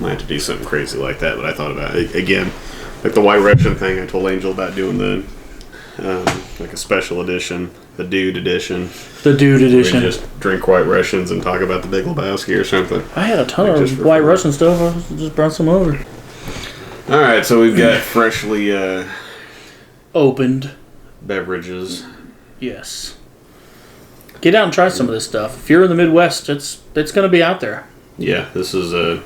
Might have to do something crazy like that, but I thought about it. Again, like the White Russian thing, I told Angel about doing the, like a special edition, the Dude Edition. The Dude Edition. We just drink White Russians and talk about the Big Lebowski or something. I had a ton of White Russian stuff. I just brought some over. All right, so we've got freshly opened beverages. Yes. Get out and try some of this stuff. If you're in the Midwest, it's going to be out there. Yeah, this is a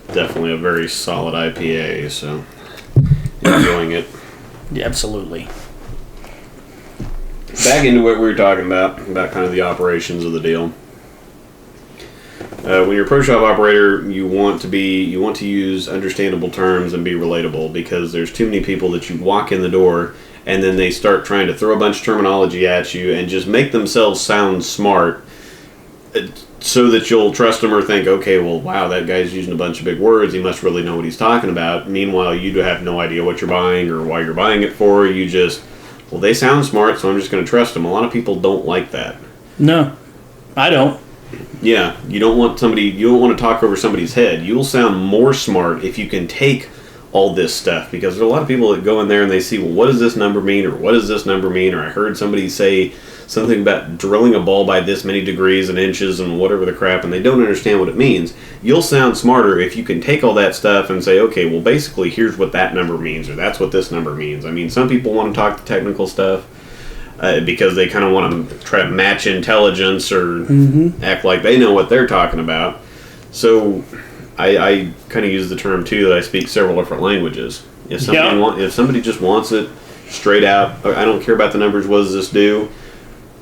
definitely a very solid IPA. So enjoying it. Yeah, absolutely. Back into what we were talking about kind of the operations of the deal. When you're a pro shop operator, you want to use understandable terms and be relatable, because there's too many people that you walk in the door and then they start trying to throw a bunch of terminology at you and just make themselves sound smart so that you'll trust them or think, okay, well, wow, that guy's using a bunch of big words. He must really know what he's talking about. Meanwhile, you have no idea what you're buying or why you're buying it for. You just, well, they sound smart, so I'm just going to trust them. A lot of people don't like that. No, I don't. Yeah, you don't want to talk over somebody's head. You'll sound more smart if you can take all this stuff, because there are a lot of people that go in there and they see, well, what does this number mean, or what does this number mean, or I heard somebody say something about drilling a ball by this many degrees and inches and whatever the crap, and they don't understand what it means. You'll sound smarter if you can take all that stuff and say, okay, well, basically, here's what that number means, or that's what this number means. I mean, some people want to talk the technical stuff because they kind of want to try to match intelligence or act like they know what they're talking about. So I kind of use the term, too, that I speak several different languages. If somebody just wants it straight out, I don't care about the numbers, what does this do?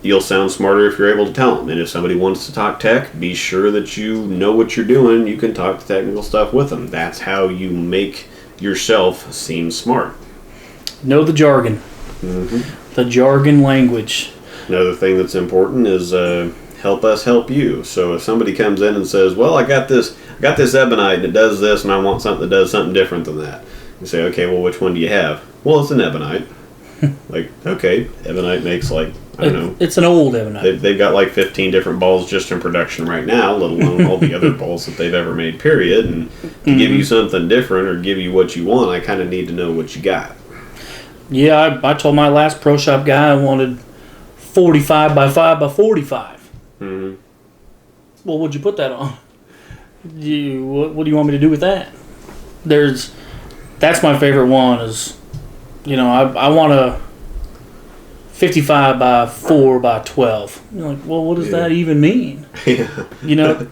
You'll sound smarter if you're able to tell them. And if somebody wants to talk tech, be sure that you know what you're doing. You can talk the technical stuff with them. That's how you make yourself seem smart. Know the jargon. The jargon language. Another thing that's important is help us help you. So if somebody comes in and says, well, I got this ebonite and it does this, and I want something that does something different than that. You say, okay, well, which one do you have? Well, it's an ebonite. Like, okay, ebonite makes like, I don't know. It's an old ebonite. They've got like 15 different balls just in production right now, let alone all the other balls that they've ever made, period. And to give you something different or give you what you want, I kind of need to know what you got. Yeah, I told my last pro shop guy I wanted 45 by 5 by 45. Mm-hmm. Well, what'd you put that on? What do you want me to do with that? That's my favorite one is, I want a 55 by 4 by 12. You're like, well, what does that even mean? Yeah.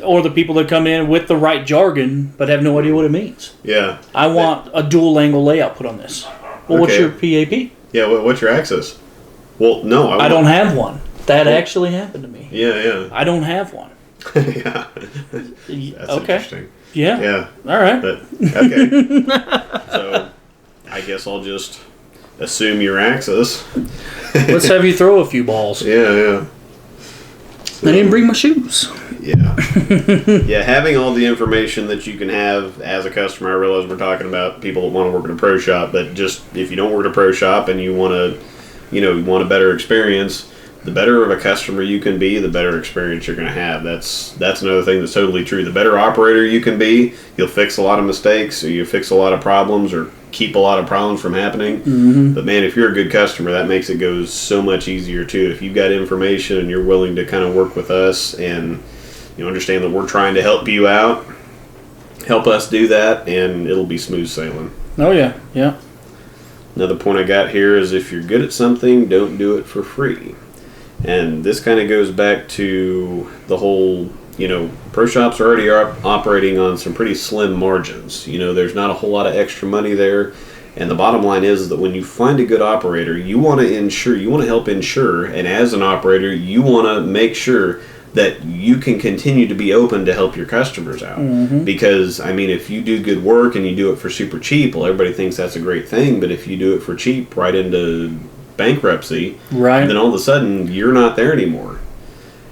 Or the people that come in with the right jargon but have no idea what it means. Yeah. I want a dual angle layout put on this. Well, what's your PAP? Yeah, what's your axis? Well, no. I don't have one. That actually happened to me. Yeah. I don't have one. Yeah. That's interesting. Yeah. Yeah. All right. Okay. So, I guess I'll just assume your axis. Let's have you throw a few balls. Yeah. So, I didn't bring my shoes. Yeah. Yeah, having all the information that you can have as a customer. I realize we're talking about people that want to work in a pro shop, but just if you don't work in a pro shop and you want to, you want a better experience, the better of a customer you can be, the better experience you're going to have. That's another thing that's totally true. The better operator you can be, you'll fix a lot of mistakes, or you fix a lot of problems, or keep a lot of problems from happening. But man, if you're a good customer, that makes it go so much easier too. If you've got information and you're willing to kind of work with us and understand that we're trying to help you out, help us do that, and it'll be smooth sailing. Oh yeah. Another point I got here is if you're good at something, don't do it for free. And this kind of goes back to the whole, pro shops are already operating on some pretty slim margins. There's not a whole lot of extra money there. And the bottom line is that when you find a good operator, you want to help insure. And as an operator, you want to make sure that you can continue to be open to help your customers out. Because, if you do good work and you do it for super cheap, well, everybody thinks that's a great thing. But if you do it for cheap right into bankruptcy, right, then all of a sudden you're not there anymore.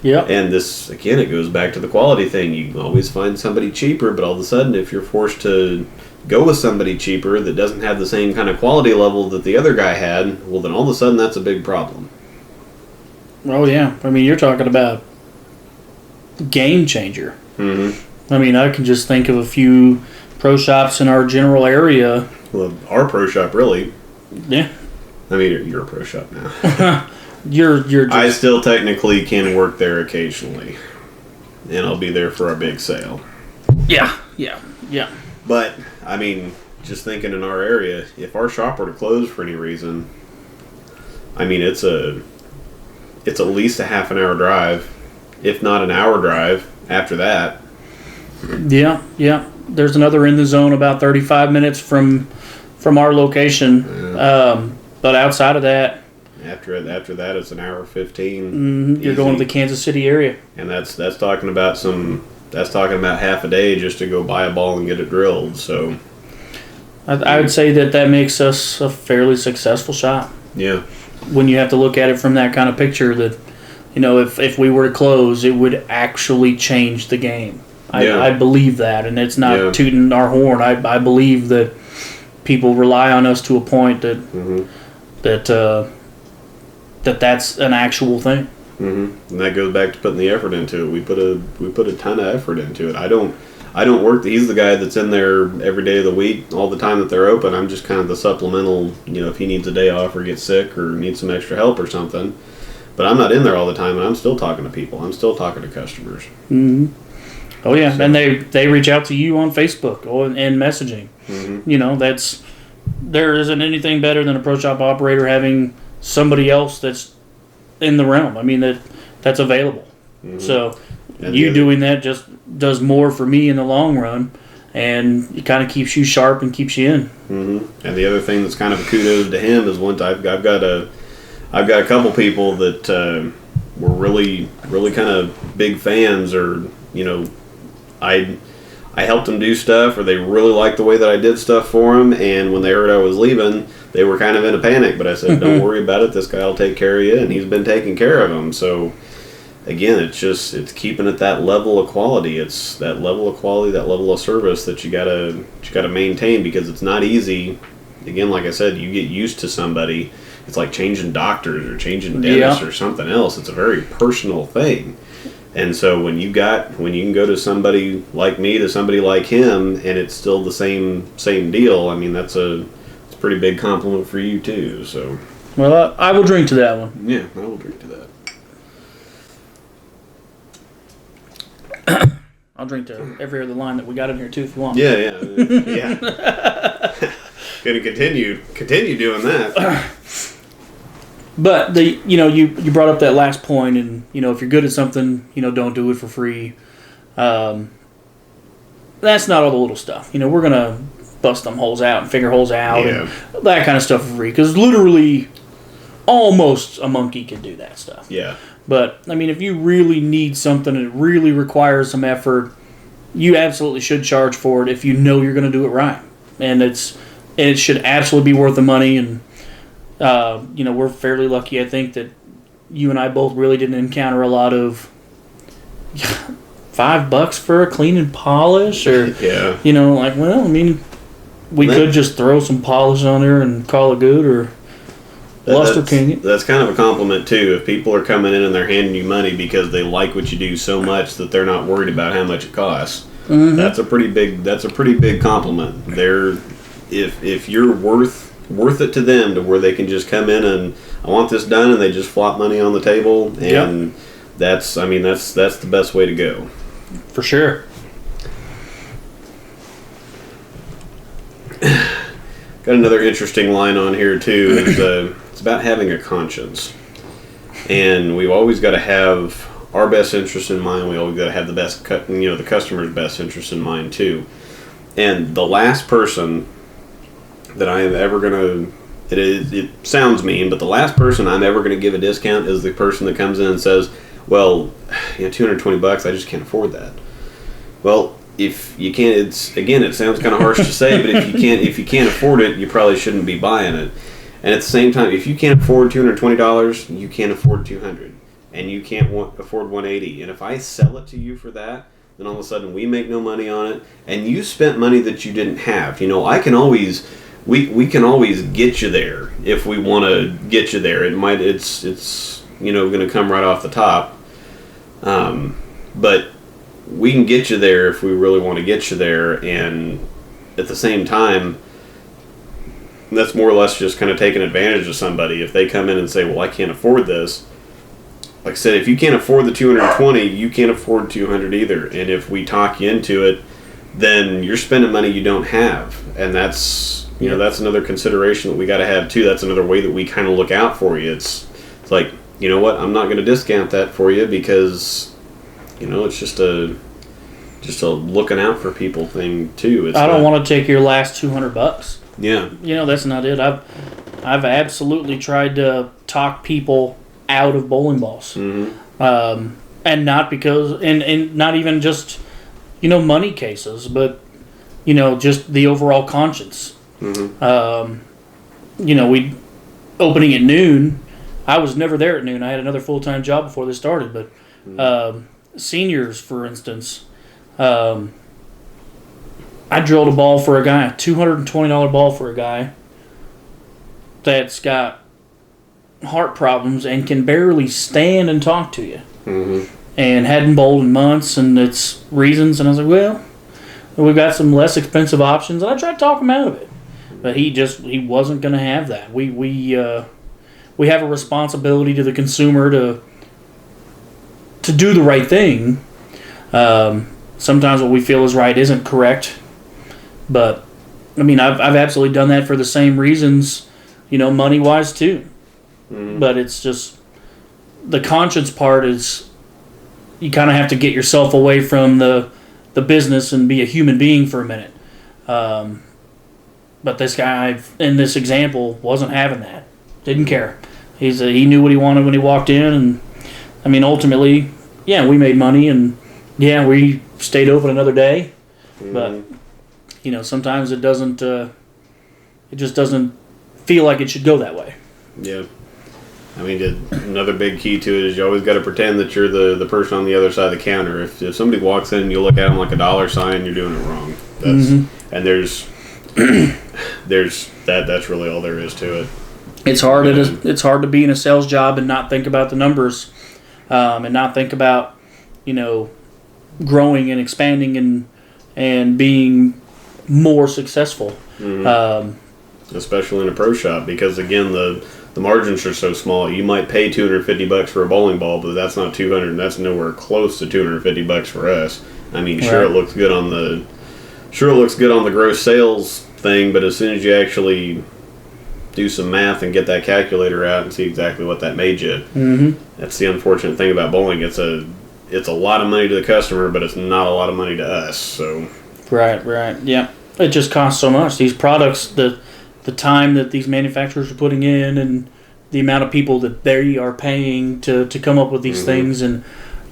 Yeah. And this, again, it goes back to the quality thing. You can always find somebody cheaper, but all of a sudden if you're forced to go with somebody cheaper that doesn't have the same kind of quality level that the other guy had, well, then all of a sudden that's a big problem. Oh, yeah. You're talking about game changer. I mean, I can just think of a few pro shops in our general area. Well, our pro shop, really. Yeah. I mean, you're a pro shop now. You're just... I still technically can work there occasionally. And I'll be there for our big sale. Yeah. But, I mean, just thinking in our area, if our shop were to close for any reason, I mean, it's at least a half an hour drive, if not an hour drive after that. Yeah. There's another in the zone about 35 minutes from our location. Yeah. But outside of that, After that, it's an hour 15. You're going to the Kansas City area, and that's talking about half a day just to go buy a ball and get it drilled. So, I would say that makes us a fairly successful shop. Yeah. When you have to look at it from that kind of picture, that if we were to close, it would actually change the game. I believe that, and it's not tooting our horn. I believe that people rely on us to a point that that's an actual thing. Mm-hmm. And that goes back to putting the effort into it. We put a ton of effort into it. I don't work. He's the guy that's in there every day of the week, all the time that they're open. I'm just kind of the supplemental. If he needs a day off or gets sick or needs some extra help or something. But I'm not in there all the time, and I'm still talking to people. I'm still talking to customers. Mm-hmm. Oh yeah, so. And they reach out to you on Facebook and messaging. Mm-hmm. There isn't anything better than a pro shop operator having somebody else that's in the realm. I mean that's available. Mm-hmm. So doing that just does more for me in the long run, and it kind of keeps you sharp and keeps you in. Mm-hmm. And the other thing that's kind of a kudos to him is I've got a couple people that were really kind of big fans, or I helped them do stuff, or they really liked the way that I did stuff for them, and when they heard I was leaving, they were kind of in a panic, but I said, don't worry about it, this guy will take care of you, and he's been taking care of them. So again, it's keeping it that level of quality. It's that level of quality, that level of service that you gotta maintain, because it's not easy. Again, like I said, you get used to somebody. It's like changing doctors or changing dentists or something else. It's a very personal thing. And so when you can go to somebody like me to somebody like him, and it's still the same deal, I mean, it's a pretty big compliment for you too. So, well, I will drink to that one. Yeah, I will drink to that. I'll drink to every other line that we got in here too, if you want. Yeah. Gonna continue doing that. But you brought up that last point, and if you're good at something, don't do it for free. That's not all the little stuff. We're gonna bust them holes out and figure holes out and that kind of stuff for free, because literally almost a monkey can do that stuff. Yeah. But I mean, if you really need something and it really requires some effort, you absolutely should charge for it if you know you're going to do it right, and it should absolutely be worth the money. And we're fairly lucky, I think, that you and I both really didn't encounter a lot of $5 for a clean and polish, or we could just throw some polish on there and call it good, or luster king it. That's kind of a compliment too. If people are coming in and they're handing you money because they like what you do so much that they're not worried about how much it costs, that's a pretty big compliment. If you're worth it to them, to where they can just come in and I want this done, and they just flop money on the table, and that's the best way to go. For sure. Got another interesting line on here too. It's about having a conscience, and we've always got to have our best interest in mind. We always got to have the customer's best interest in mind too. And the last person that I am ever gonna, it sounds mean, but the last person I'm ever gonna give a discount is the person that comes in and says, "Well, $220, I just can't afford that." Well, if you can't, it sounds kind of harsh to say, but if you can't afford it, you probably shouldn't be buying it. And at the same time, if you can't afford $220, you can't afford $200, and you can't afford $180. And if I sell it to you for that, then all of a sudden we make no money on it, and you spent money that you didn't have. I can always, we can always get you there if we want to get you there. It's going to come right off the top, but we can get you there if we really want to get you there, and at the same time, that's more or less just kind of taking advantage of somebody. If they come in and say, well, I can't afford this, like I said, if you can't afford the 220, you can't afford 200 either. And if we talk you into it, then you're spending money you don't have. And that's, that's another consideration that we got to have too. That's another way that we kind of look out for you. It's like, you know what, I'm not going to discount that for you because, it's just a looking out for people thing too. I don't want to take your last $200. Yeah. That's not it. I've absolutely tried to talk people out of bowling balls. Mm-hmm. And not because, and not even just, money cases, but, just the overall conscience. Mm-hmm. We opening at noon. I was never there at noon. I had another full-time job before this started, but seniors, for instance, I drilled a ball for a guy, a $220 ball for a guy that's got heart problems and can barely stand and talk to you. Mm-hmm. And hadn't bowled in months, and it's reasons. And I was like, well, we've got some less expensive options. And I tried to talk him out of it, but he wasn't going to have that. We have a responsibility to the consumer to do the right thing. Sometimes what we feel is right isn't correct, but I've absolutely done that for the same reasons, money wise too. Mm-hmm. But it's just the conscience part is you kind of have to get yourself away from the business and be a human being for a minute. But this guy in this example wasn't having that. Didn't care. He knew what he wanted when he walked in, and ultimately, yeah, we made money, and yeah, we stayed open another day. Mm-hmm. But sometimes it doesn't. It just doesn't feel like it should go that way. Yeah. Another big key to it is you always got to pretend that you're the person on the other side of the counter. If somebody walks in and you look at them like a dollar sign, you're doing it wrong. And there's that's really all there is to it. It's hard. It's hard to be in a sales job and not think about the numbers, and not think about growing and expanding and being more successful. Mm-hmm. Especially in a pro shop, because again the margins are so small. You might pay $250 for a bowling ball, but that's not $200. That's nowhere close to $250 for us. Sure, it looks good on the gross sales thing, but as soon as you actually do some math and get that calculator out and see exactly what that made you, that's the unfortunate thing about bowling. It's a lot of money to the customer, but it's not a lot of money to us. So right, yeah, it just costs so much. These products, the time that these manufacturers are putting in, and the amount of people that they are paying to come up with these things, and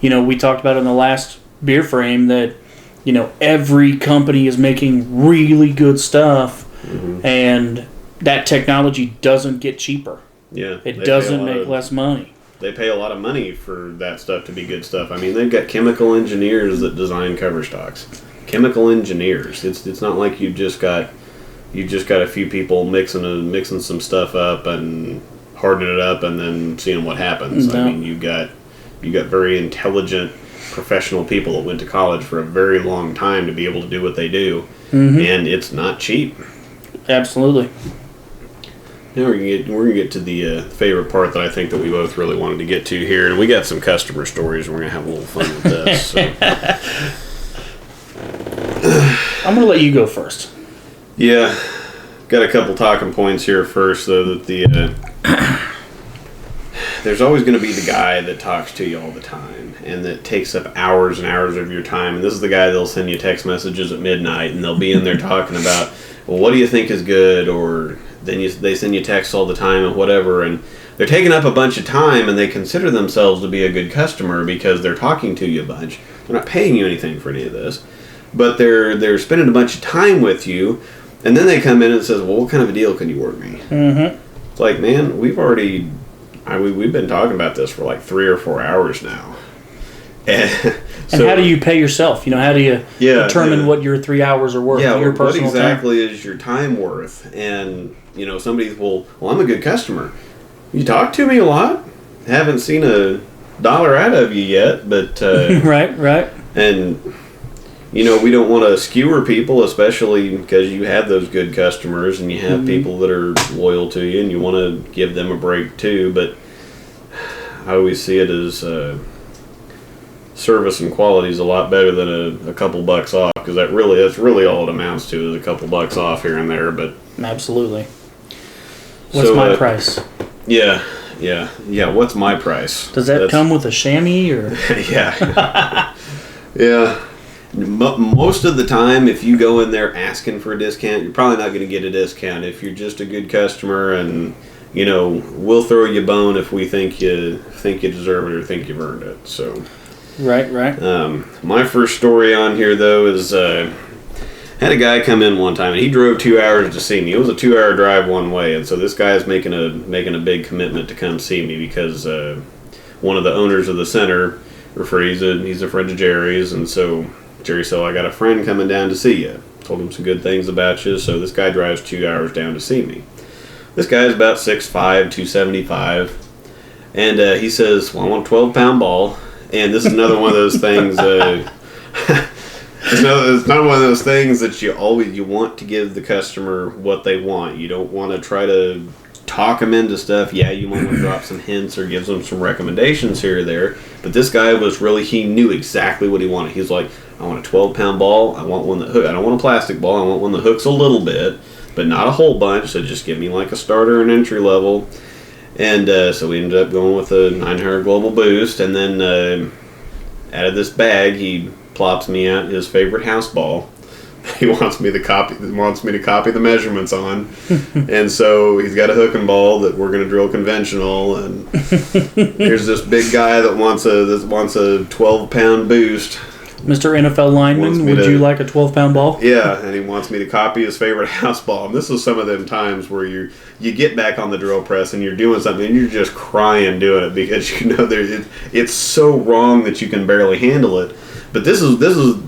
we talked about in the last beer frame that every company is making really good stuff, and that technology doesn't get cheaper. Yeah, it doesn't make less money. They pay a lot of money for that stuff to be good stuff. They've got chemical engineers that design cover stocks. Chemical engineers. It's not like you just got a few people mixing some stuff up and hardening it up and then seeing what happens. No. You got very intelligent professional people that went to college for a very long time to be able to do what they do, and it's not cheap. Absolutely. Now we're gonna get to the favorite part that I think that we both really wanted to get to here, and we got some customer stories, and we're gonna have a little fun with this. So. I'm gonna let you go first. Yeah, got a couple talking points here first, though. That there's always going to be the guy that talks to you all the time and that takes up hours and hours of your time. And this is the guy that'll send you text messages at midnight, and they'll be in there talking about, well, what do you think is good? Or then they send you texts all the time and whatever, and they're taking up a bunch of time, and they consider themselves to be a good customer because they're talking to you a bunch. They're not paying you anything for any of this, but they're spending a bunch of time with you. And then they come in and says, well, what kind of a deal can you work me? Mm-hmm. It's like, man, we've been talking about this for like 3 or 4 hours now. And how do you pay yourself? How do you determine what your 3 hours are worth? Your personal what exactly is your time worth? And, somebody's, well, I'm a good customer. You talk to me a lot. Haven't seen a dollar out of you yet, but... Right. And, you know, we don't want to skewer people, especially because you have those good customers and you have people that are loyal to you and you want to give them a break too. But I always see it as service and quality is a lot better than a couple bucks off, because that's really all it amounts to, is a couple bucks off here and there. But absolutely. What's my price? Yeah. What's my price? Does that come with a chamois or? Yeah. Yeah. Most of the time, if you go in there asking for a discount, you're probably not going to get a discount. If you're just a good customer, and you know, we'll throw you a bone if we think you deserve it or think you've earned it. So. Right. My first story on here, though, is had a guy come in one time, and he drove 2 hours to see me. It was a 2-hour drive one way, and so this guy is making a big commitment to come see me because one of the owners of the center referred. He's a friend of Jerry's, and so Jerry said, "I got a friend coming down to see you." Told him some good things about you, so this guy drives 2 hours down to see me. This guy is about 6'5", 275, and he says, "Well, I want a 12-pound ball." And this is another one of those things. It's not one of those things that you want to give the customer what they want. You don't want to try to talk them into stuff. Yeah, you might want to drop some hints or give them some recommendations here or there. But this guy he knew exactly what he wanted. He's like, "I want a 12-pound ball. I want one that I don't want a plastic ball. I want one that hooks a little bit, but not a whole bunch. So just give me like a starter and entry level." And so we ended up going with a 900 Global Boost, and then out of this bag, he plops me out his favorite house ball. He wants me to copy the measurements on, and so he's got a hooking ball that we're going to drill conventional. And here's this big guy that wants a 12-pound boost. Mr. NFL lineman, would you like a 12-pound ball? Yeah, and he wants me to copy his favorite house ball. And this is some of them times where you get back on the drill press and you're doing something and you're just crying doing it because you know it's so wrong that you can barely handle it. But this is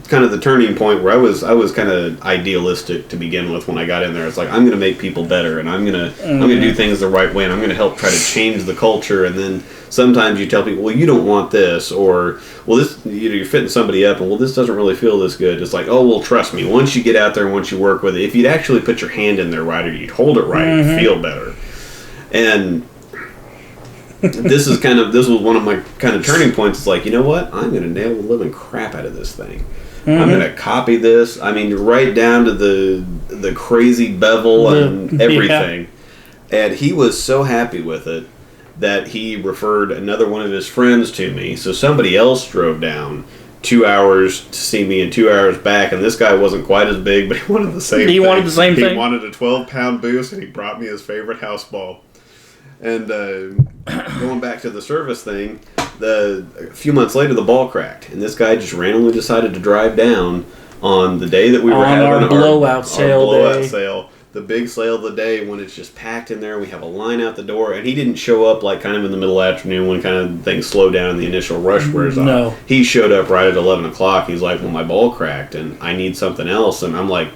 kind of the turning point where I was kind of idealistic to begin with when I got in there. It's like, I'm going to make people better, and I'm going to do things the right way, and I'm going to help try to change the culture. And then sometimes you tell people, well, you don't want this, or well, this, you're fitting somebody up, and well, this doesn't really feel this good. It's like, oh, well, trust me. Once you get out there and once you work with it, if you'd actually put your hand in there right, or you'd hold it right, you'd feel better. And this was one of my kind of turning points. It's like, you know what? I'm going to nail the living crap out of this thing. I'm going to copy this. I mean, right down to the crazy bevel and everything. Yeah. And he was so happy with it that he referred another one of his friends to me. So somebody else drove down 2 hours to see me and 2 hours back, and this guy wasn't quite as big, but he wanted the same thing. He wanted a 12-pound boost, and he brought me his favorite house ball. And going back to the service thing, a few months later, the ball cracked, and this guy just randomly decided to drive down on the day that we were having our blowout sale, the big sale of the day, when it's just packed in there. We have a line out the door, and he didn't show up like kind of in the middle of the afternoon when kind of things slow down and the initial rush wears off. No. He showed up right at 11 o'clock. He's like, well, my ball cracked, and I need something else. And I'm like,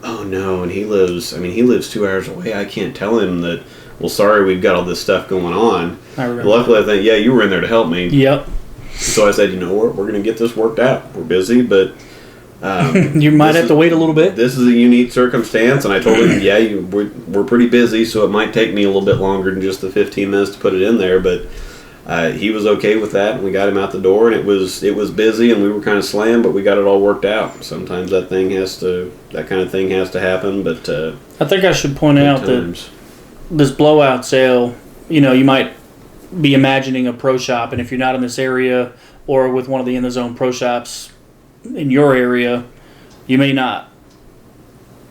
oh, no. And he lives 2 hours away. I can't tell him that, well, sorry, we've got all this stuff going on. I remember. Luckily, I think, yeah, you were in there to help me. Yep. So I said, you know what, we're going to get this worked out. We're busy, but... you might have to wait a little bit. This is a unique circumstance, and I told him, yeah, we're pretty busy, so it might take me a little bit longer than just the 15 minutes to put it in there, but he was okay with that, and we got him out the door, and it was busy, and we were kind of slammed, but we got it all worked out. Sometimes that kind of thing has to happen, but... I think I should point out that this blowout sale, you know, you might be imagining a pro shop, and if you're not in this area or with one of the in the zone pro shops in your area, you may not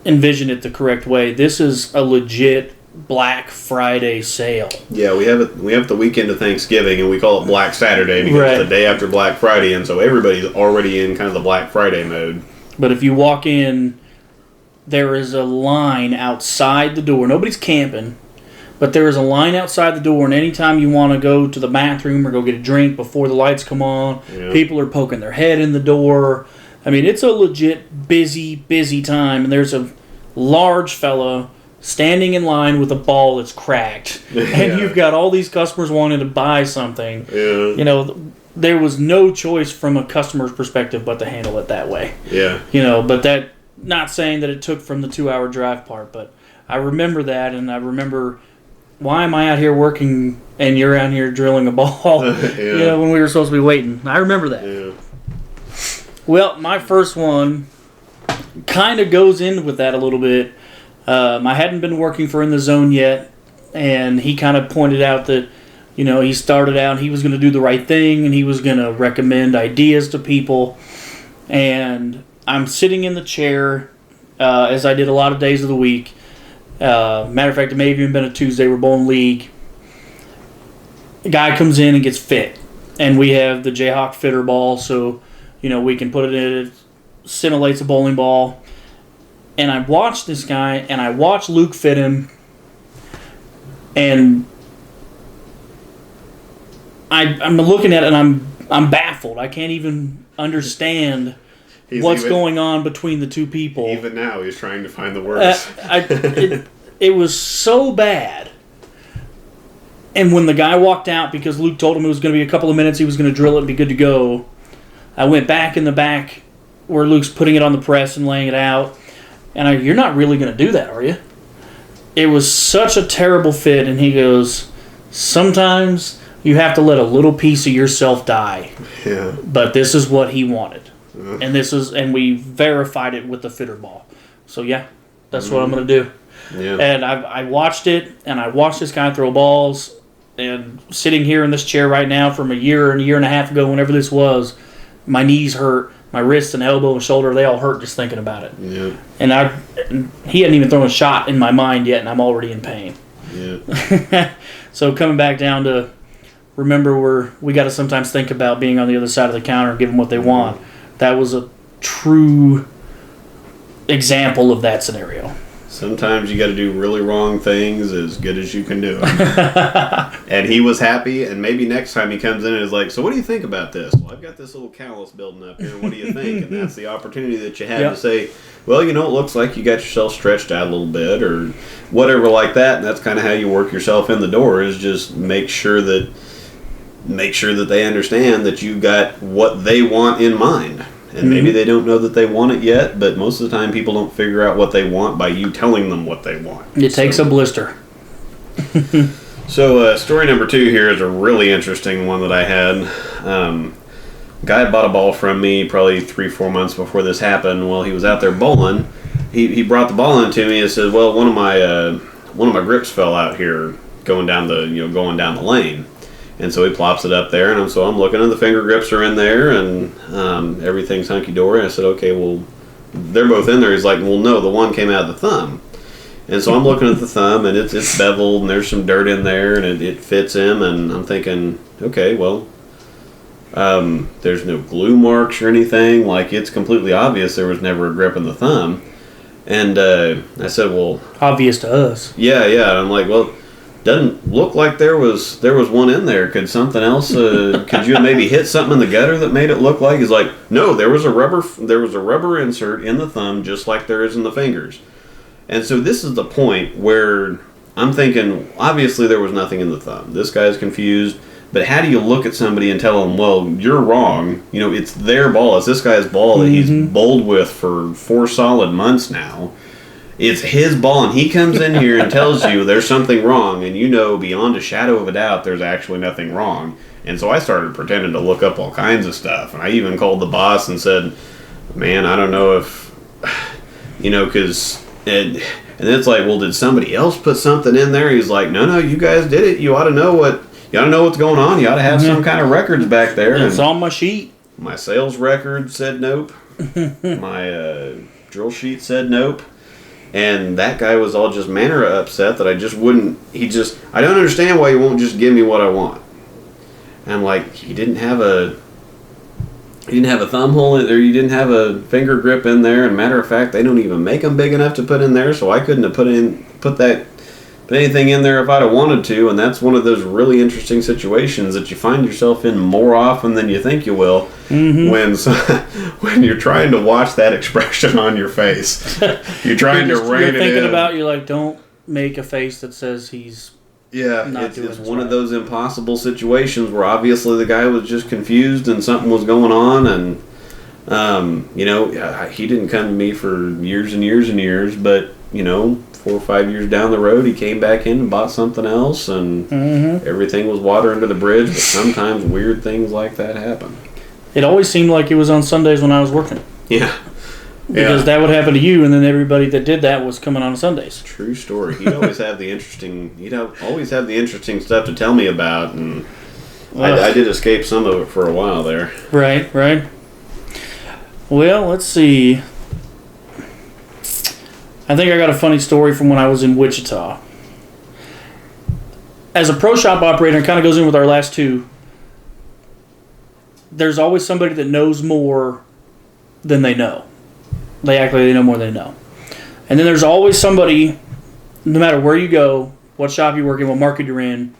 envision it the correct way. This is a legit Black Friday sale. Yeah, we have the weekend of Thanksgiving, and we call it Black Saturday because it's the day after Black Friday, and so everybody's already in kind of the Black Friday mode. But if you walk in, there is a line outside the door. Nobody's camping, but there is a line outside the door, and anytime you want to go to the bathroom or go get a drink before the lights come on, people are poking their head in the door. I mean, it's a legit busy time, and there's a large fella standing in line with a ball that's cracked, and you've got all these customers wanting to buy something. Yeah. You know, there was no choice from a customer's perspective but to handle it that way. Yeah. But that, not saying that it took from the 2-hour drive part, but I remember that, and I remember, why am I out here working and you're out here drilling a ball when we were supposed to be waiting? I remember that. Yeah. Well, my first one kind of goes in with that a little bit. I hadn't been working for In the Zone yet, and he kind of pointed out that, he started out, he was going to do the right thing, and he was going to recommend ideas to people. And I'm sitting in the chair, as I did a lot of days of the week. Matter of fact, it may have even been a Tuesday. We're bowling league. A guy comes in and gets fit, and we have the Jayhawk fitter ball, so we can put it in. It simulates a bowling ball. And I watched this guy, and I watched Luke fit him, and I'm looking at it, and I'm baffled. I can't even understand what's going on between the two people. Even now, he's trying to find the words. It was so bad. And when the guy walked out, because Luke told him it was going to be a couple of minutes, he was going to drill it and be good to go, I went back in the back where Luke's putting it on the press and laying it out. And you're not really going to do that, are you? It was such a terrible fit. And he goes, sometimes you have to let a little piece of yourself die. Yeah. But this is what he wanted. And we verified it with the fitter ball. So yeah, that's what I'm going to do. Yeah. And I watched it, and I watched this guy throw balls. And sitting here in this chair right now from a year and a half ago, whenever this was, my knees hurt, my wrist and elbow and shoulder, they all hurt just thinking about it. Yeah. And he hadn't even thrown a shot in my mind yet, and I'm already in pain. Yeah. So coming back down to, remember, we got to sometimes think about being on the other side of the counter and give them what they want. That was a true example of that scenario. Sometimes you got to do really wrong things as good as you can do them. And he was happy, and maybe next time he comes in and is like, so what do you think about this? Well, I've got this little callus building up here, and what do you think? And that's the opportunity that you have to say, well, it looks like you got yourself stretched out a little bit or whatever like that, and that's kind of how you work yourself in the door, is just make sure that they understand that you got what they want in mind. And maybe they don't know that they want it yet, but most of the time people don't figure out what they want by you telling them what they want. It takes a blister. So story number 2 here is a really interesting one that I had. Guy bought a ball from me probably 3-4 months before this happened. Well, he was out there bowling. He brought the ball into me and said, well, one of my grips fell out here going down the lane. And so he plops it up there, and so I'm looking, and the finger grips are in there, and everything's hunky-dory. I said, okay, well, they're both in there. He's like, well, no, the one came out of the thumb. And so I'm looking at the thumb, and it's beveled, and there's some dirt in there, and it fits him, and I'm thinking, okay, well, there's no glue marks or anything. Like, it's completely obvious there was never a grip in the thumb. And I said, well... Obvious to us. Yeah, and I'm like, well... Doesn't look like there was one in there. Could something else? Could you have maybe hit something in the gutter that made it look like? He's like, no, there was a rubber insert in the thumb, just like there is in the fingers. And so this is the point where I'm thinking, obviously there was nothing in the thumb. This guy's confused. But how do you look at somebody and tell them, well, you're wrong? It's their ball. It's this guy's ball that he's bowled with for 4 solid months now. It's his ball, and he comes in here and tells you there's something wrong, and beyond a shadow of a doubt there's actually nothing wrong. And so I started pretending to look up all kinds of stuff, and I even called the boss and said, man, I don't know if, because, and then it's like, well, did somebody else put something in there? He's like, no, you guys did it. You ought to know what's going on. You ought to have some kind of records back there. It's on my sheet. My sales record said nope. My drill sheet said nope. And that guy was all just manner of upset that I just wouldn't, I don't understand why you won't just give me what I want. And I'm like, you didn't have a thumb hole or you didn't have a finger grip in there. And matter of fact, they don't even make them big enough to put in there, so I couldn't have put anything in there if I'd have wanted to. And that's one of those really interesting situations that you find yourself in more often than you think you will when you're trying to watch that expression on your face. You're trying to rein it in. You're thinking about, you're like, don't make a face that says he's Yeah, not it's doing this one of right. those impossible situations where obviously the guy was just confused and something was going on, and he didn't come to me for years and years and years, but 4 or 5 years down the road, he came back in and bought something else, and everything was water under the bridge. But sometimes weird things like that happen. It always seemed like it was on Sundays when I was working. Yeah. Because that would happen to you, and then everybody that did that was coming on Sundays. True story. He'd always have the interesting. Always have the interesting stuff to tell me about, and I did escape some of it for a while there. Right. Well, let's see. I think I got a funny story from when I was in Wichita. As a pro shop operator, it kind of goes in with our last two. There's always somebody that knows more than they know. They act like they know more than they know. And then there's always somebody, no matter where you go, what shop you work in, what market you're in,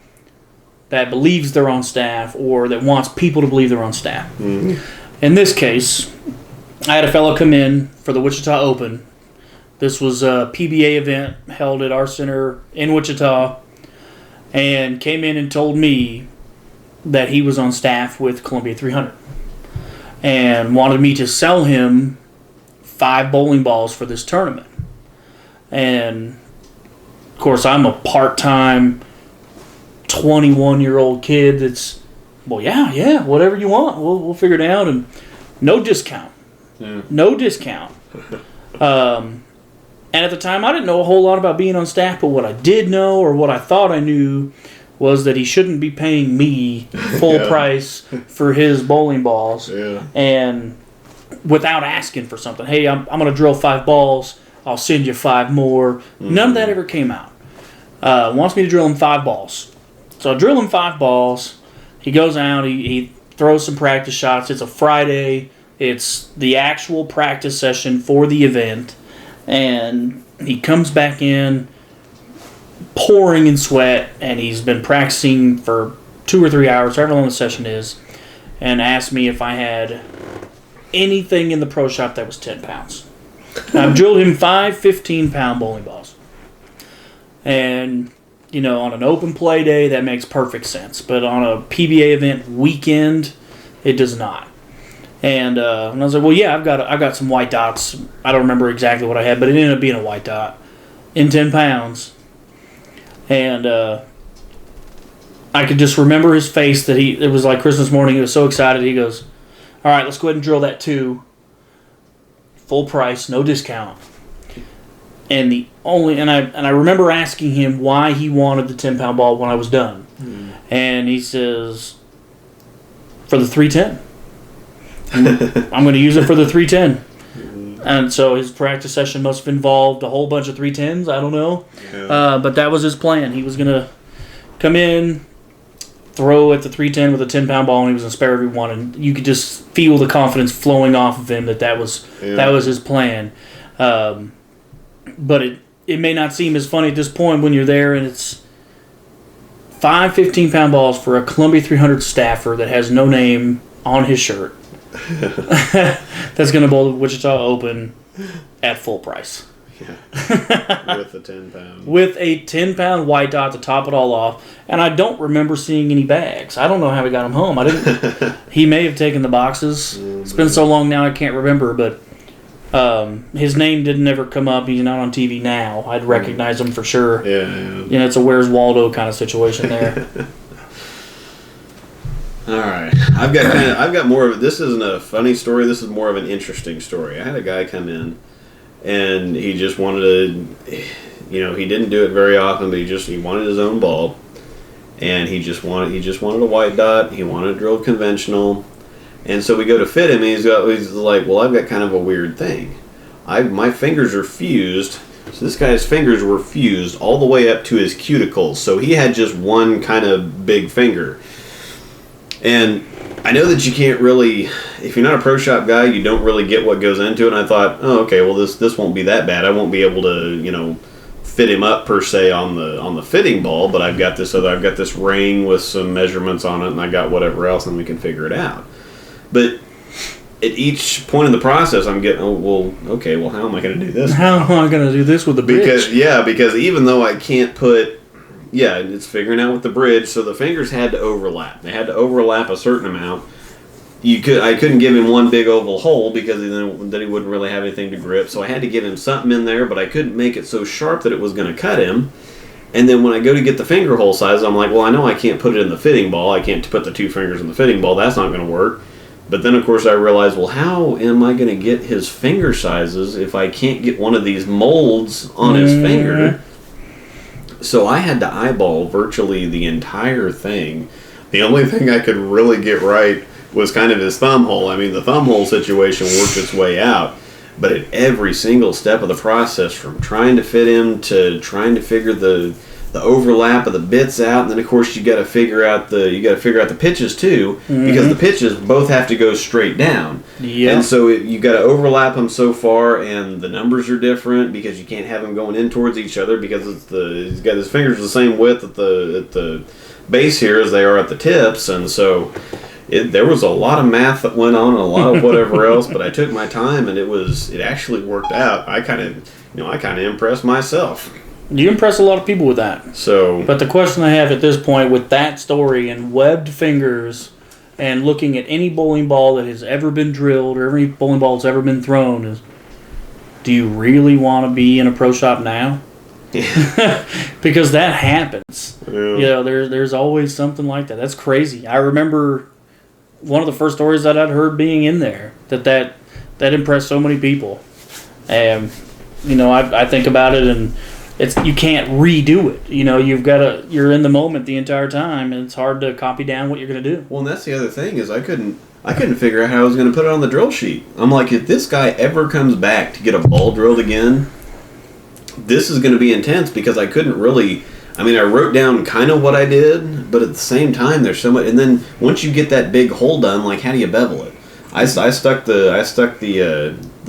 that believes they're on staff or that wants people to believe they're on staff. Mm-hmm. In this case, I had a fellow come in for the Wichita Open. This was a PBA event held at our center in Wichita, and came in and told me that he was on staff with Columbia 300 and wanted me to sell him 5 bowling balls for this tournament. And of course, I'm a part-time 21-year-old kid that's, well, yeah, whatever you want, we'll figure it out, and no discount. Yeah. No discount. And at the time, I didn't know a whole lot about being on staff, but what I did know, or what I thought I knew, was that he shouldn't be paying me full price for his bowling balls. Yeah. And without asking for something. Hey, I'm going to drill 5 balls. I'll send you 5 more. Mm-hmm. None of that ever came out. Wants me to drill him 5 balls. So I drill him 5 balls. He goes out. He throws some practice shots. It's a Friday. It's the actual practice session for the event. And he comes back in pouring in sweat. And he's been practicing for 2 or 3 hours, however long the session is. And asked me if I had anything in the pro shop that was 10 pounds. I've drilled him 5 15-pound bowling balls. And, on an open play day, that makes perfect sense. But on a PBA event weekend, it does not. And I was like, well, yeah, I've got some white dots. I don't remember exactly what I had, but it ended up being a white dot in 10 pounds. And I could just remember his face that it was like Christmas morning. He was so excited. He goes, all right, let's go ahead and drill that 2. Full price, no discount. And I remember asking him why he wanted the 10-pound ball when I was done. Mm. And he says, for the 310. I'm going to use it for the 310. Mm. And so his practice session must have involved a whole bunch of 310s. I don't know. Yeah. But that was his plan. He was going to come in, throw at the 310 with a 10-pound ball, and he was going to spare everyone. And you could just feel the confidence flowing off of him that was his plan. But it may not seem as funny at this point when you're there, and it's 5 15-pound balls for a Columbia 300 staffer that has no name on his shirt. That's going to bowl the Wichita Open at full price. Yeah. With a 10-pound. With a 10-pound white dot to top it all off. And I don't remember seeing any bags. I don't know how he got them home. He may have taken the boxes. It's been so long now I can't remember, but his name didn't ever come up. He's not on TV now. I'd recognize him for sure. Yeah. It's a Where's Waldo kind of situation there. All right, I've got more of it. This isn't a funny story. This is more of an interesting story. I had a guy come in, and he just wanted to, he didn't do it very often, but he wanted his own ball, and he just wanted a white dot. He wanted to drill conventional, and so we go to fit him. And he's like, well, I've got kind of a weird thing. My fingers are fused. So this guy's fingers were fused all the way up to his cuticles. So he had just one kind of big finger. And I know that you can't really, if you're not a pro shop guy, you don't really get what goes into it. And I thought, oh, okay, well this won't be that bad. I won't be able to, fit him up per se on the fitting ball. But I've got this ring with some measurements on it, and I got whatever else, and we can figure it out. But at each point in the process, I'm getting, how am I going to do this? How am I going to do this with the bridge? Because even though I can't put Yeah, it's figuring out with the bridge. So the fingers had to overlap. They had to overlap a certain amount. I couldn't give him one big oval hole because then he wouldn't really have anything to grip. So I had to give him something in there, but I couldn't make it so sharp that it was going to cut him. And then when I go to get the finger hole size, I'm like, well, I know I can't put it in the fitting ball. I can't put the 2 fingers in the fitting ball. That's not going to work. But then, of course, I realized, well, how am I going to get his finger sizes if I can't get one of these molds on his finger? So I had to eyeball virtually the entire thing. The only thing I could really get right was kind of his thumb hole. I mean, the thumb hole situation worked its way out. But at every single step of the process, from trying to fit him to trying to figure the overlap of the bits out, and then of course you got to figure out the pitches too, because the pitches both have to go straight down. Yep. And so you got to overlap them so far, and the numbers are different because you can't have them going in towards each other because he's got his fingers the same width at the base here as they are at the tips, and so. There was a lot of math that went on and a lot of whatever else, but I took my time and it actually worked out. I kind of impressed myself. You impress a lot of people with that. So, but the question I have at this point with that story and webbed fingers and looking at any bowling ball that has ever been drilled or every bowling ball that's ever been thrown is, do you really want to be in a pro shop now? Because that happens. Yeah. There's always something like that. That's crazy. I remember one of the first stories that I'd heard being in there that impressed so many people. And I think about it, and you can't redo it. You're in the moment the entire time, and it's hard to copy down what you're going to do. Well, and that's the other thing is I couldn't figure out how I was going to put it on the drill sheet. I'm like, if this guy ever comes back to get a ball drilled again, this is going to be intense because I couldn't really. I mean, I wrote down kind of what I did, but at the same time, there's so much. And then once you get that big hole done, like how do you bevel it? I stuck the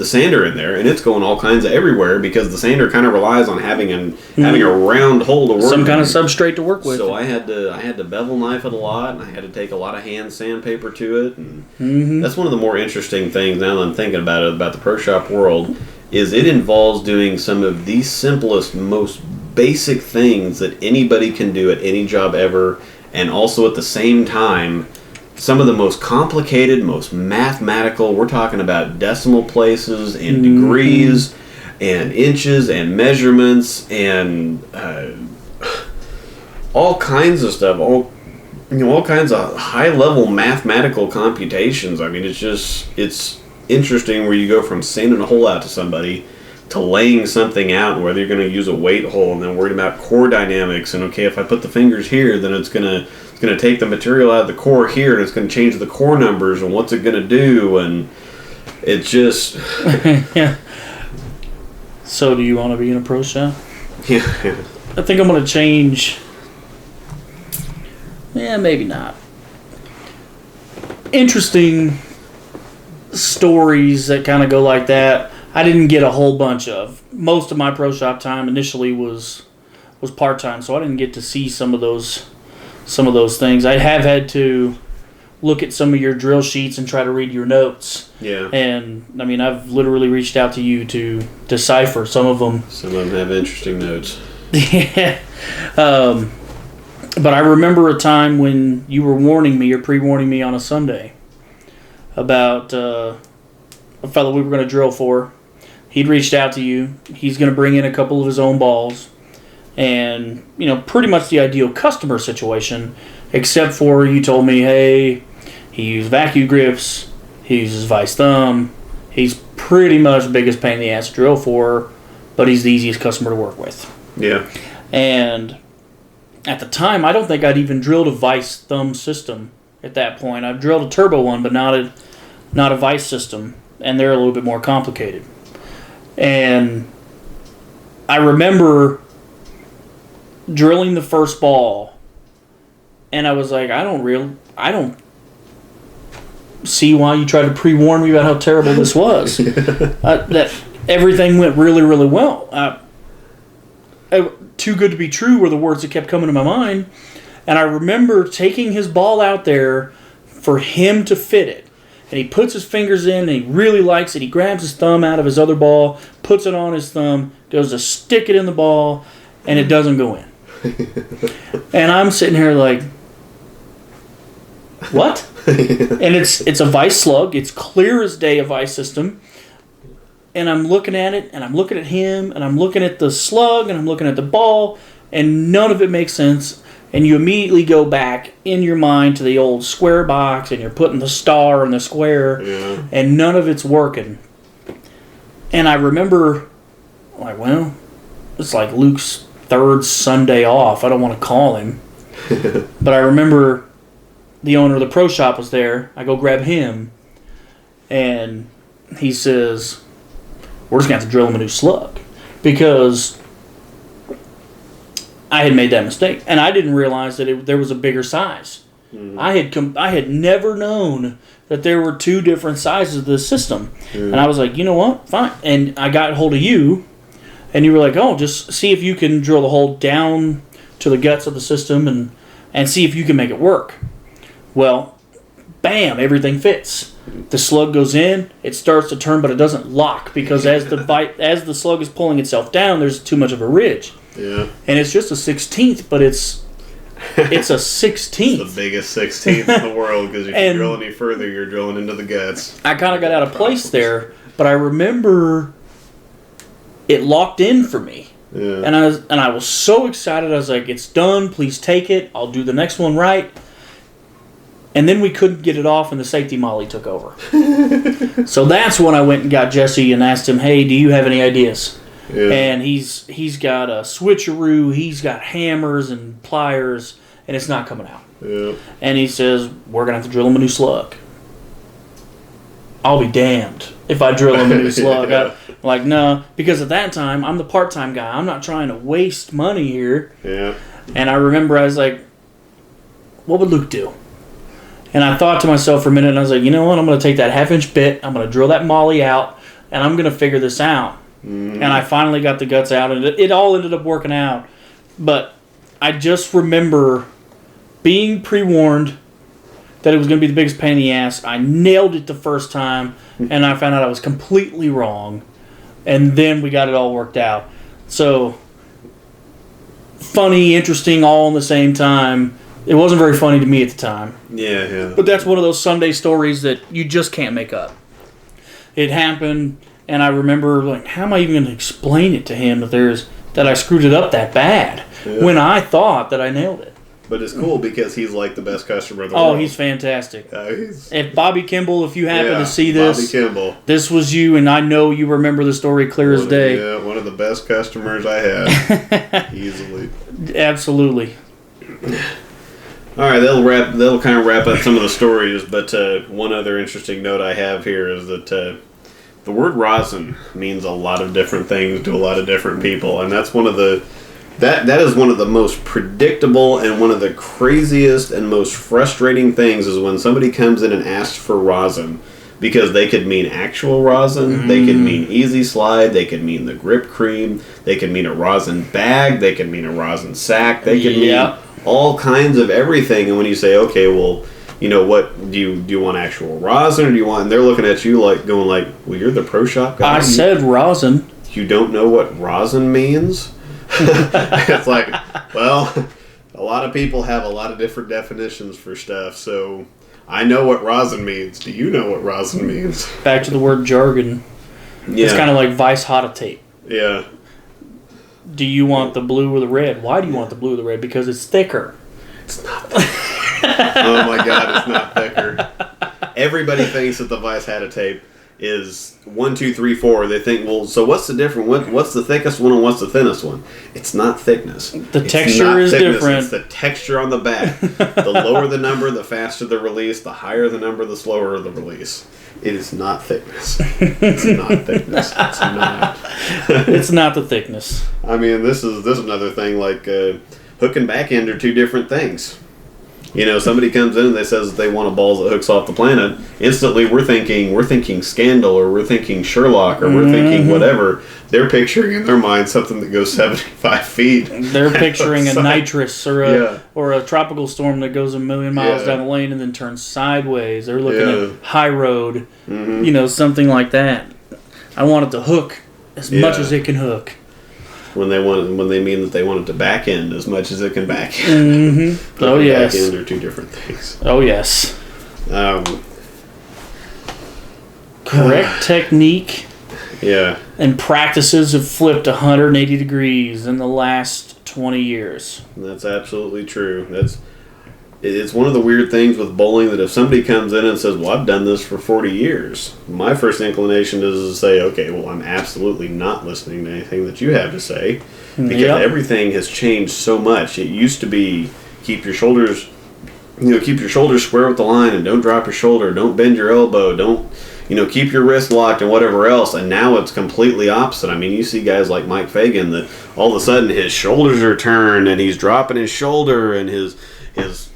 sander in there, and it's going all kinds of everywhere because the sander kind of relies on having a round hole to work. Some kind of substrate to work with. So I had to bevel knife it a lot, and I had to take a lot of hand sandpaper to it, and that's one of the more interesting things now that I'm thinking about it about the pro shop world is it involves doing some of the simplest, most basic things that anybody can do at any job ever, and also at the same time some of the most complicated, most mathematical. We're talking about decimal places and degrees and inches and measurements and all kinds of stuff, all kinds of high level mathematical computations. I mean, it's interesting where you go from sanding a hole out to somebody to laying something out, and whether you're going to use a weight hole, and then worried about core dynamics, and okay, if I put the fingers here, then it's going to take the material out of the core here, and it's going to change the core numbers, and what's it going to do, and it's just... Yeah. So do you want to be in a pro shop? Yeah. I think I'm going to change... Yeah, maybe not. Interesting stories that kind of go like that. I didn't get a whole bunch of. Most of my pro shop time initially was part-time, so I didn't get to see some of those things. I have had to look at some of your drill sheets and try to read your notes. Yeah. And, I mean, I've literally reached out to you to decipher some of them. Some of them have interesting notes. Yeah. But I remember a time when you were warning me or pre-warning me on a Sunday about a fellow we were going to drill for. He'd reached out to you. He's going to bring in a couple of his own balls. And, pretty much the ideal customer situation, except for you told me, hey, he uses vacuum grips, he uses vice thumb. He's pretty much the biggest pain in the ass to drill for, but he's the easiest customer to work with. Yeah. And at the time, I don't think I'd even drilled a vice thumb system at that point. I've drilled a turbo one, but not a vice system, and they're a little bit more complicated. And I remember drilling the first ball, and I was like, I don't see why you tried to pre-warn me about how terrible this was. That everything went really, really well. Too good to be true were the words that kept coming to my mind. And I remember taking his ball out there for him to fit it. And he puts his fingers in, and he really likes it. He grabs his thumb out of his other ball, puts it on his thumb, goes to stick it in the ball, and it doesn't go in. And I'm sitting here like, what? And it's a Vice slug. It's clear as day, a Vice system. And I'm looking at it, and I'm looking at him, and I'm looking at the slug, and I'm looking at the ball, and none of it makes sense. And you immediately go back in your mind to the old square box, and you're putting the star in the square, and none of it's working. And I remember, like, well, it's like Luke's third Sunday off. I don't want to call him. But I remember the owner of the pro shop was there. I go grab him, and he says, we're just going to have to drill him a new slug. Because I had made that mistake. And I didn't realize that there was a bigger size. I had never known that there were two different sizes of the system. And I was like, you know what? Fine. And I got hold of you, and you were like, oh, just see if you can drill the hole down to the guts of the system and see if you can make it work. Well, bam, everything fits. The slug goes in, it starts to turn, but it doesn't lock because as the slug is pulling itself down, there's too much of a ridge. Yeah. And it's just a 16th, but it's a 16th. It's the biggest 16th in the world because if you drill any further, you're drilling into the guts. I kind of got out of place there, but I remember it locked in for me. Yeah. And I was so excited. I was like, it's done. Please take it. I'll do the next one right. And then we couldn't get it off, and the safety molly took over. So that's when I went and got Jesse and asked him, hey, do you have any ideas? Yeah. And he's got a switcheroo, he's got hammers and pliers, and it's not coming out. Yeah. And he says, we're going to have to drill him a new slug. I'll be damned if I drill him a new slug. I'm like, no, because at that time, I'm the part-time guy. I'm not trying to waste money here. Yeah. And I remember I was like, what would Luke do? And I thought to myself for a minute, and I was like, you know what? I'm going to take that half-inch bit, I'm going to drill that molly out, and I'm going to figure this out. And I finally got the guts out, and it all ended up working out. But I just remember being pre-warned that it was going to be the biggest pain in the ass. I nailed it the first time, and I found out I was completely wrong. And then we got it all worked out. So, funny, interesting, all in the same time. It wasn't very funny to me at the time. Yeah. But that's one of those Sunday stories that you just can't make up. It happened, and I remember, like, how am I even going to explain it to him that I screwed it up that bad when I thought that I nailed it? But it's cool because he's like the best customer in the world. Oh, he's fantastic. If Bobby Kimball, if you happen to see this, Bobby Kimball. This was you, and I know you remember the story clear as day. Yeah, one of the best customers I had. Easily. Absolutely. All right, they'll kind of wrap up some of the stories, but one other interesting note I have here is that the word rosin means a lot of different things to a lot of different people, and that's one of the that is one of the most predictable and one of the craziest and most frustrating things is when somebody comes in and asks for rosin, because they could mean actual rosin, they could mean easy slide, they could mean the grip cream, they could mean a rosin bag, they could mean a rosin sack, they could mean all kinds of everything. And when you say, okay, well, you know, what do you want actual rosin, or do you want? And they're looking at you like going like, well, you're the pro shop guy. I said rosin. You don't know what rosin means? It's like, well, a lot of people have a lot of different definitions for stuff. So I know what rosin means. Do you know what rosin means? Back to the word jargon. Yeah. It's kind of like Vice hot tape. Yeah. Do you want the blue or the red? Why do you want the blue or the red? Because it's thicker. It's not thicker. Oh my God, it's not thicker. Everybody thinks that the Vice Hata tape is 1, 2, 3, 4. They think, well, so what's the difference? What's the thickest one and what's the thinnest one? It's not thickness. The texture is different. It's the texture on the back. The lower the number, the faster the release. The higher the number, the slower the release. It is not thickness. It's not thickness. It's not. It's not the thickness. I mean, this is another thing. Like hook and back end are two different things. You know, somebody comes in and they says they want a ball that hooks off the planet. Instantly, we're thinking Scandal, or we're thinking Sherlock, or we're thinking whatever. They're picturing in their mind something that goes 75 feet. They're picturing a nitrous or a tropical storm that goes a million miles down the lane and then turns sideways. They're looking at high road, you know, something like that. I want it to hook as much as it can hook. when they mean that they want it to back end as much as it can back end. Mm-hmm. Oh yes. Back end are two different things. Oh yes. Correct technique. Yeah. And practices have flipped 180 degrees in the last 20 years. That's absolutely true. It's one of the weird things with bowling that if somebody comes in and says, well, I've done this for 40 years, my first inclination is to say, okay, well, I'm absolutely not listening to anything that you have to say, because everything has changed so much. It used to be keep your shoulders square with the line and don't drop your shoulder, don't bend your elbow, don't, keep your wrist locked and whatever else. And now it's completely opposite. I mean, you see guys like Mike Fagan that all of a sudden his shoulders are turned and he's dropping his shoulder and his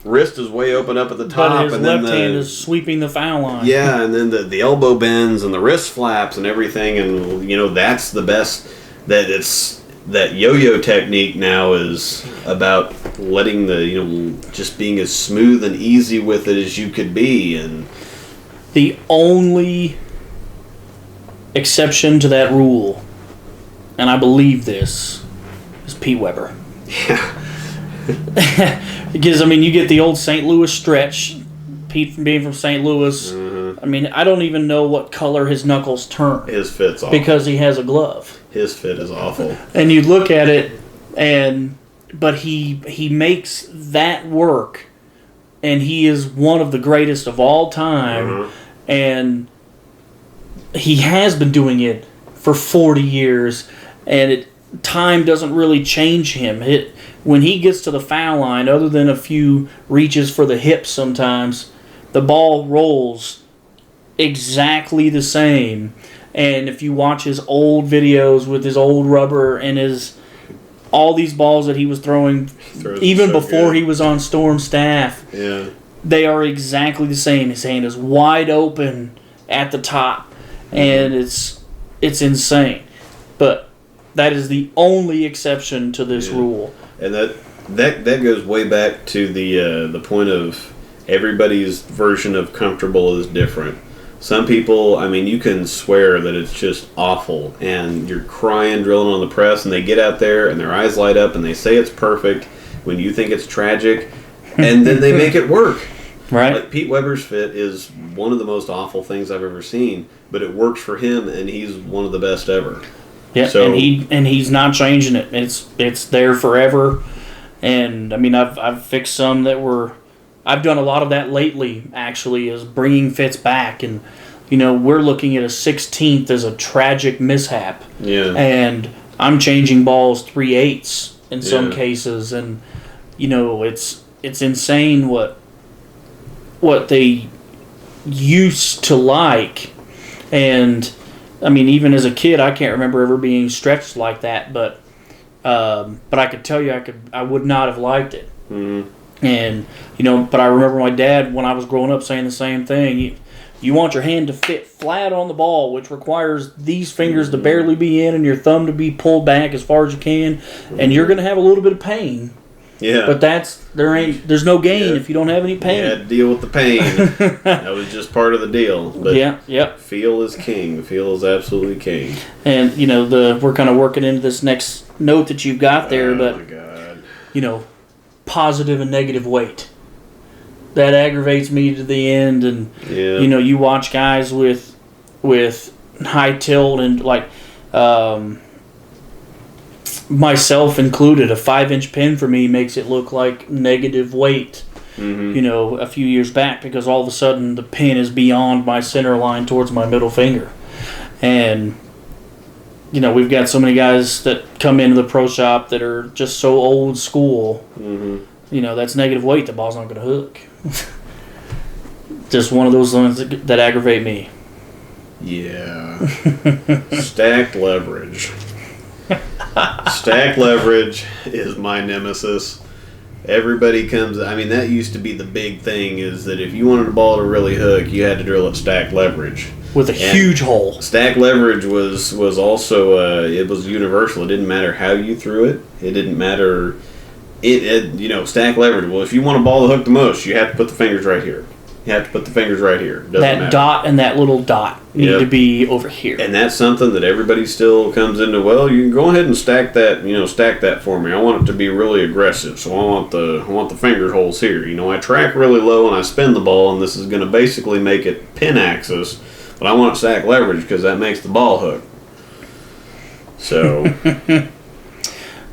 wrist is way open up at the top. But his and left hand is sweeping the foul line. Yeah, and then the elbow bends and the wrist flaps and everything. And, that's the best. That yo-yo technique now is about letting just being as smooth and easy with it as you could be. And the only exception to that rule, and I believe this, is Pete Weber. Yeah. Because, you get the old St. Louis stretch. Pete being from St. Louis. Mm-hmm. I don't even know what color his knuckles turn. His fit's awful. Because he has a glove. His fit is awful. And you look at it, but he makes that work, and he is one of the greatest of all time. Mm-hmm. And he has been doing it for 40 years, and time doesn't really change him. When he gets to the foul line, other than a few reaches for the hips sometimes, the ball rolls exactly the same. And if you watch his old videos with his old rubber and all these balls that he was throwing, even before he was on Storm staff, they are exactly the same. His hand is wide open at the top, and it's insane. But that is the only exception to this rule. And that goes way back to the point of everybody's version of comfortable is different. Some people, you can swear that it's just awful, and you're crying drilling on the press, and they get out there and their eyes light up and they say it's perfect when you think it's tragic, and then they make it work. Right. Like Pete Weber's fit is one of the most awful things I've ever seen, but it works for him, and he's one of the best ever. Yeah, so, and he's not changing it. It's there forever. And I've fixed some that were. I've done a lot of that lately. Actually, is bringing fits back, and we're looking at a 16th as a tragic mishap. Yeah. And I'm changing balls 3/8 in some cases, and it's insane what they used to like, and. Even as a kid, I can't remember ever being stretched like that, but I could tell you I would not have liked it. Mm-hmm. And, but I remember my dad, when I was growing up, saying the same thing. You want your hand to fit flat on the ball, which requires these fingers to barely be in and your thumb to be pulled back as far as you can, and you're going to have a little bit of pain. Yeah. But there's no gain if you don't have any pain. You had to deal with the pain. That was just part of the deal. But feel is king. Feel is absolutely king. And we're kind of working into this next note that you've got there, but my God. Positive and negative weight. That aggravates me to the end, and you watch guys with high tilt and like myself included, a 5-inch pin for me makes it look like negative weight. Mm-hmm. A few years back, because all of a sudden the pin is beyond my center line towards my middle finger. And we've got so many guys that come into the pro shop that are just so old school. Mm-hmm. That's negative weight, the ball's not going to hook. Just one of those ones that aggravate me. Yeah. Stacked leverage. Stack leverage is my nemesis. Everybody comes. That used to be the big thing, is that if you wanted a ball to really hook, you had to drill it stack leverage with a huge hole. Stack leverage was also it was universal. It didn't matter how you threw it. It didn't matter. Stack leverage. Well, if you want a ball to hook the most, you have to put the fingers right here. You have to put the fingers right here. Doesn't that matter. dot and that little dot need to be over here. And that's something that everybody still comes into. Well, you can go ahead and stack that for me. I want it to be really aggressive, so I want the finger holes here. I track really low and I spin the ball, and this is going to basically make it pin axis, but I want stack leverage because that makes the ball hook. So.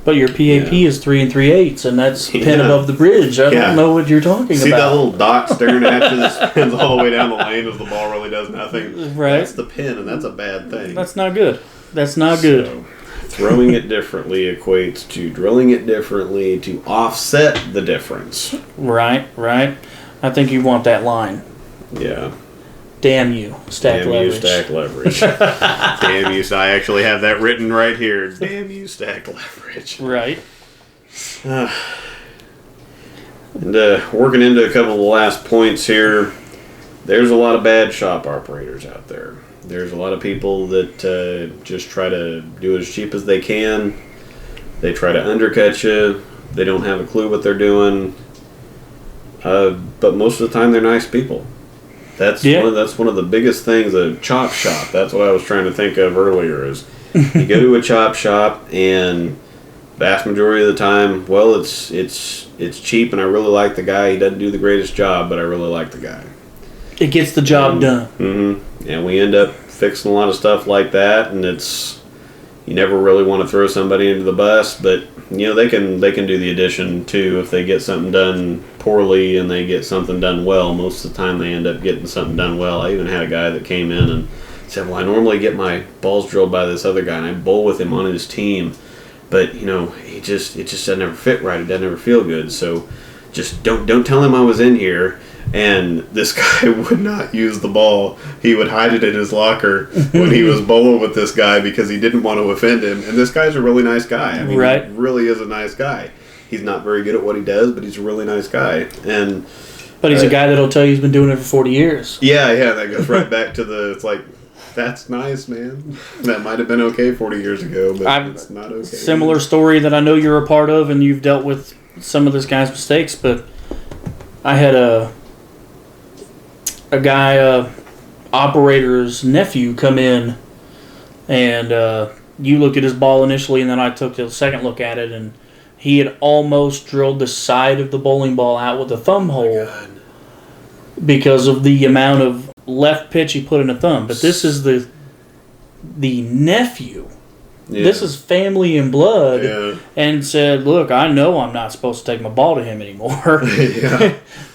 But your PAP is 3 3/8, and that's pin above the bridge. I don't know what you're talking about. See that little dot staring at you that spins all the way down the lane as the ball really does nothing? Right. That's the pin, and that's a bad thing. That's not good. That's not good. So, throwing it differently equates to drilling it differently to offset the difference. Right. I think you want that line. Yeah. Damn you, stack leverage. Damn you, stack leverage. Damn you, I actually have that written right here. Damn you, stack leverage. Right. And working into a couple of the last points here, there's a lot of bad shop operators out there. There's a lot of people that just try to do it as cheap as they can. They try to undercut you. They don't have a clue what they're doing. But most of the time, they're nice people. That's one of the biggest things. A chop shop. That's what I was trying to think of earlier. Is you go to a chop shop, and vast majority of the time, well, it's cheap, and I really like the guy. He doesn't do the greatest job, but I really like the guy. It gets the job done. Mm-hmm. And we end up fixing a lot of stuff like that, and you never really want to throw somebody into the bus, but they can do the addition too if they get something done poorly and they get something done well. Most of the time they end up getting something done well. I even had a guy that came in and said, well, I normally get my balls drilled by this other guy and I bowl with him on his team, but it just doesn't ever fit right. It doesn't ever feel good. So just don't tell him I was in here. And this guy would not use the ball. He would hide it in his locker when he was bowling with this guy because he didn't want to offend him. And this guy's a really nice guy. I mean, right. He really is a nice guy. He's not very good at what he does, but he's a really nice guy. But he's a guy that'll tell you he's been doing it for 40 years. Yeah, that goes right back to it's like, that's nice, man. That might have been okay 40 years ago, but it's not okay. Similar story that I know you're a part of, and you've dealt with some of this guy's mistakes, but I had a guy, operator's nephew, come in, and you looked at his ball initially, and then I took a second look at it, and he had almost drilled the side of the bowling ball out with a thumb hole because of the amount of left pitch he put in a thumb. But this is the nephew. Yeah. This is family and blood, and said, look, I know I'm not supposed to take my ball to him anymore.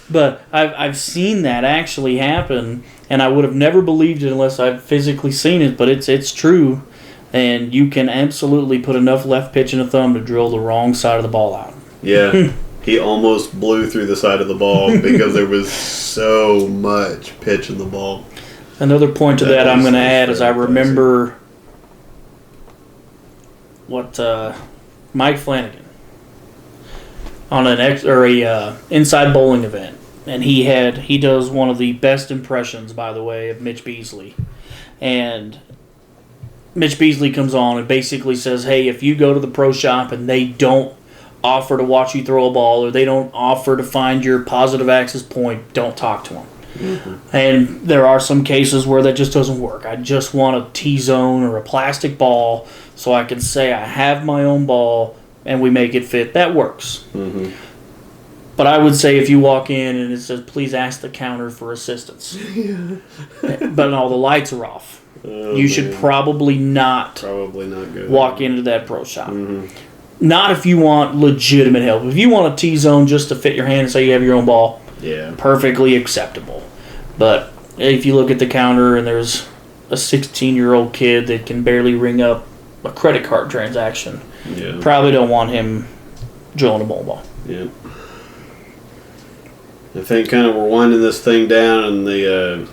But I've seen that actually happen, and I would have never believed it unless I've physically seen it, but it's true, and you can absolutely put enough left pitch in a thumb to drill the wrong side of the ball out. Yeah, he almost blew through the side of the ball because there was so much pitch in the ball. Another point to that I'm going to add is I remember Mike Flanagan on an inside bowling event, and he does one of the best impressions, by the way, of Mitch Beasley. And Mitch Beasley comes on and basically says, hey, if you go to the pro shop and they don't offer to watch you throw a ball, or they don't offer to find your positive axis point, don't talk to them. Mm-hmm. And there are some cases where that just doesn't work. I just want a T-zone or a plastic ball so I can say I have my own ball and we make it fit. That works. Mm-hmm. But I would say if you walk in and it says, please ask the counter for assistance, but all the lights are off, you should probably not go walk into that pro shop. Mm-hmm. Not if you want legitimate help. If you want a T-zone just to fit your hand and say you have your own ball, perfectly acceptable. But if you look at the counter and there's a 16-year-old kid that can barely ring up a credit card transaction, probably don't want him drilling a ball. Yeah. I think kind of we're winding this thing down, and the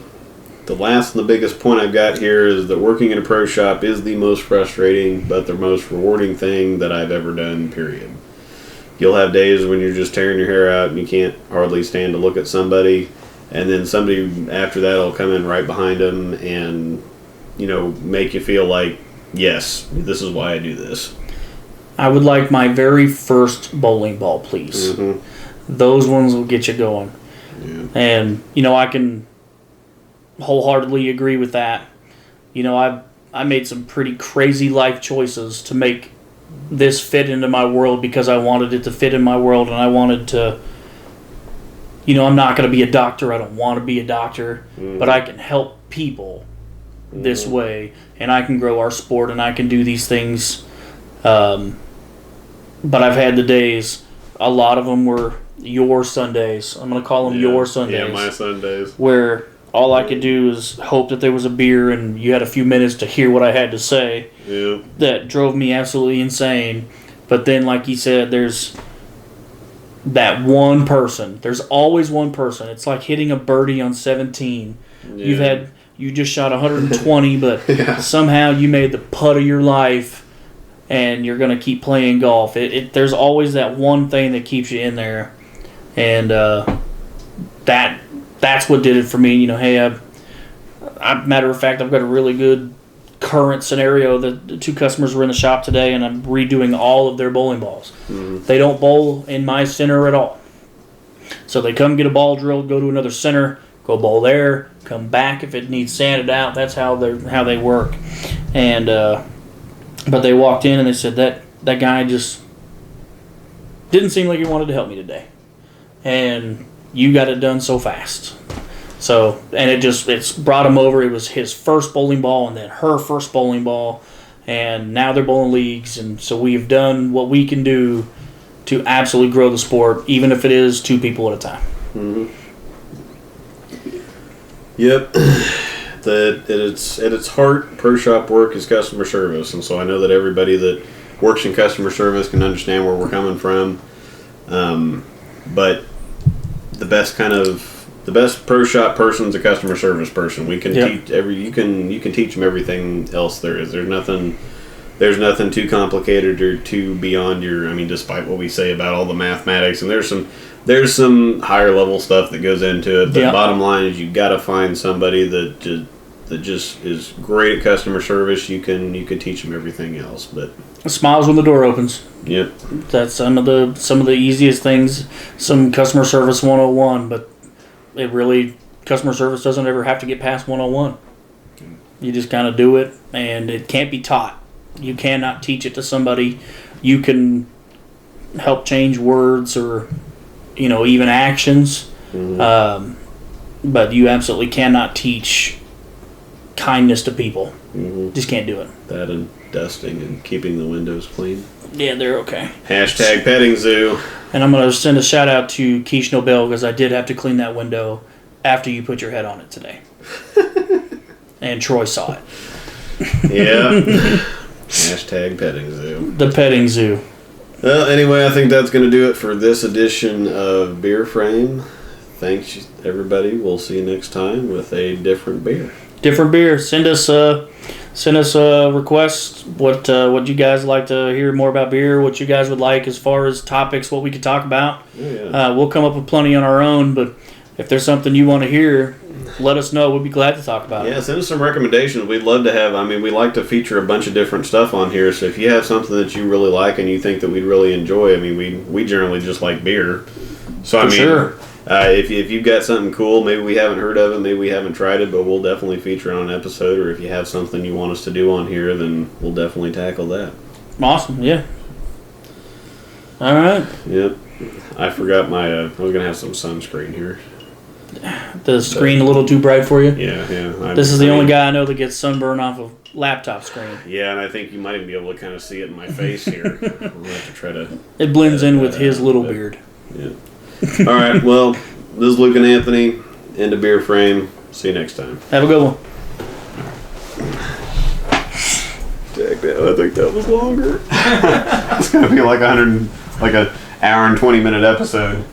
last and the biggest point I've got here is that working in a pro shop is the most frustrating but the most rewarding thing that I've ever done, period. You'll have days when you're just tearing your hair out and you can't hardly stand to look at somebody, and then somebody after that will come in right behind them and, make you feel like, yes, this is why I do this. I would like my very first bowling ball, please. Mm-hmm. Those ones will get you going. Yeah. And, I can wholeheartedly agree with that. I made some pretty crazy life choices to make this fit into my world because I wanted it to fit in my world, and I wanted to, I'm not going to be a doctor. I don't want to be a doctor, but I can help people this way, and I can grow our sport, and I can do these things. But I've had the days, a lot of them were your Sundays. I'm going to call them your Sundays. Yeah, my Sundays. Where all I could do is hope that there was a beer and you had a few minutes to hear what I had to say. Yeah. That drove me absolutely insane. But then, like you said, there's that one person. There's always one person. It's like hitting a birdie on 17. Yeah. You just shot 120, but somehow you made the putt of your life, and you're going to keep playing golf. There's always that one thing that keeps you in there, and that's what did it for me. Hey, matter of fact, I've got a really good current scenario. The two customers were in the shop today, and I'm redoing all of their bowling balls. They don't bowl in my center at all, so they come get a ball drilled, go to another center, go bowl there, come back if it needs sanded out. That's how they work. And but they walked in and they said that guy just didn't seem like he wanted to help me today, and you got it done so fast. So, and it's brought him over. It was his first bowling ball and then her first bowling ball, and now they're bowling leagues. And so we've done what we can do to absolutely grow the sport, even if it is 2 people at a time. Yep. At its heart, pro shop work is customer service, and so I know that everybody that works in customer service can understand where we're coming from. But the best pro shop person is a customer service person. We can teach you can teach them everything else there is. There's nothing too complicated or too beyond your. I mean, despite what we say about all the mathematics, and there's some higher level stuff that goes into it. But bottom line is, you got to find somebody that just is great at customer service. You can teach them everything else. But smiles when the door opens. Yep. That's some of the easiest things. Some customer service 101, but customer service doesn't ever have to get past 101. You just kind of do it, and it can't be taught. You cannot teach it to somebody. You can help change words or, even actions, but you absolutely cannot teach kindness to people. Just can't do it. That and dusting and keeping the windows clean. Yeah, they're okay. Hashtag petting zoo. And I'm going to send a shout out to Keish Nobel because I did have to clean that window after you put your head on it today. And Troy saw it. Yeah. Hashtag petting zoo. The petting zoo. Well, anyway, I think that's going to do it for this edition of Beer Frame. Thanks, everybody. We'll see you next time with a different beer. Different beer. Send us a request. What you guys like to hear more about beer? What you guys would like as far as topics? What we could talk about? We'll come up with plenty on our own. But if there's something you want to hear, let us know. We'd be glad to talk about it. Yeah, send us some recommendations. We'd love to have. I mean, we like to feature a bunch of different stuff on here. So if you have something that you really like and you think that we'd really enjoy, I mean, we generally just like beer. So Sure. If you've got something cool, maybe we haven't heard of it, maybe we haven't tried it, but we'll definitely feature it on an episode. Or if you have something you want us to do on here, then we'll definitely tackle that. Awesome. Yeah. All right. Yep. I forgot my. I was gonna have some sunscreen here. The screen a little too bright for you? Yeah. This is the only guy I know that gets sunburn off a laptop screen. Yeah, and I think you might even be able to kind of see it in my face here. I'll have to try to. It blends in with his little beard. Yeah. All right. Well, this is Luke and Anthony. End of Beer Frame. See you next time. Have a good one. I think that was longer. It's gonna be like an hour and 20-minute episode.